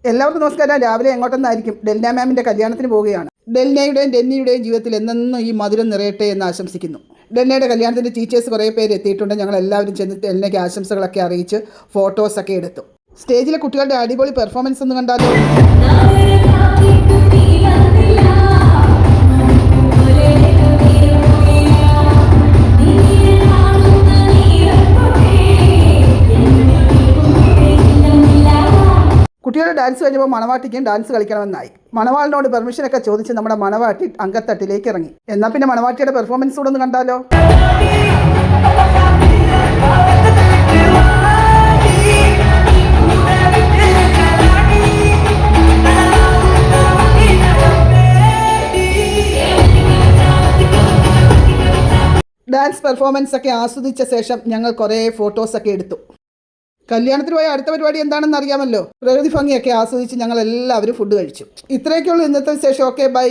എല്ലാവർക്കും നമസ്കാരം. രാവിലെ എങ്ങോട്ടെന്നായിരിക്കും? ഡെൽന മാമിൻ്റെ കല്യാണത്തിന് പോവുകയാണ്. ഡെൽനയുടെയും ഡെന്നിയുടെയും ജീവിതത്തിൽ എന്നെന്നും ഈ മധുരം നിറയട്ടെ എന്ന് ആശംസിക്കുന്നു. ഡെൽനയുടെ കല്യാണത്തിൻ്റെ ടീച്ചേഴ്സ് കുറേ പേര് എത്തിയിട്ടുണ്ട്. ഞങ്ങൾ എല്ലാവരും ചെന്ന് ഡെൽനയ്ക്ക് ആശംസകളൊക്കെ അറിയിച്ച് ഫോട്ടോസൊക്കെ എടുത്തു. സ്റ്റേജിലെ കുട്ടികളുടെ അടിപൊളി പെർഫോമൻസ് ഒന്ന് കണ്ടാലോ? കുട്ടികളുടെ ഡാൻസ് കഴിഞ്ഞപ്പോൾ മണവാട്ടിക്കും ഡാൻസ് കളിക്കണമെന്നായി. മണവാളിനോട് പെർമിഷനൊക്കെ ചോദിച്ച് നമ്മുടെ മണവാട്ടി അങ്കത്തട്ടിലേക്ക് ഇറങ്ങി. എന്നാൽ പിന്നെ മണവാട്ടിയുടെ പെർഫോമൻസ് കൂടെ ഒന്ന് കണ്ടാലോ? ഡാൻസ് പെർഫോമൻസ് ഒക്കെ ആസ്വദിച്ച ശേഷം ഞങ്ങൾ കുറേ ഫോട്ടോസൊക്കെ എടുത്തു. കല്യാണത്തിന് പോയ അടുത്ത പരിപാടി എന്താണെന്ന് അറിയാമല്ലോ. പ്രകൃതി ഭംഗിയൊക്കെ ആസ്വദിച്ച് ഞങ്ങൾ എല്ലാവരും ഫുഡ് കഴിച്ചു. ഇത്രയൊക്കെയുള്ളൂ ഇന്നത്തെ വിശേഷം. Okay, by.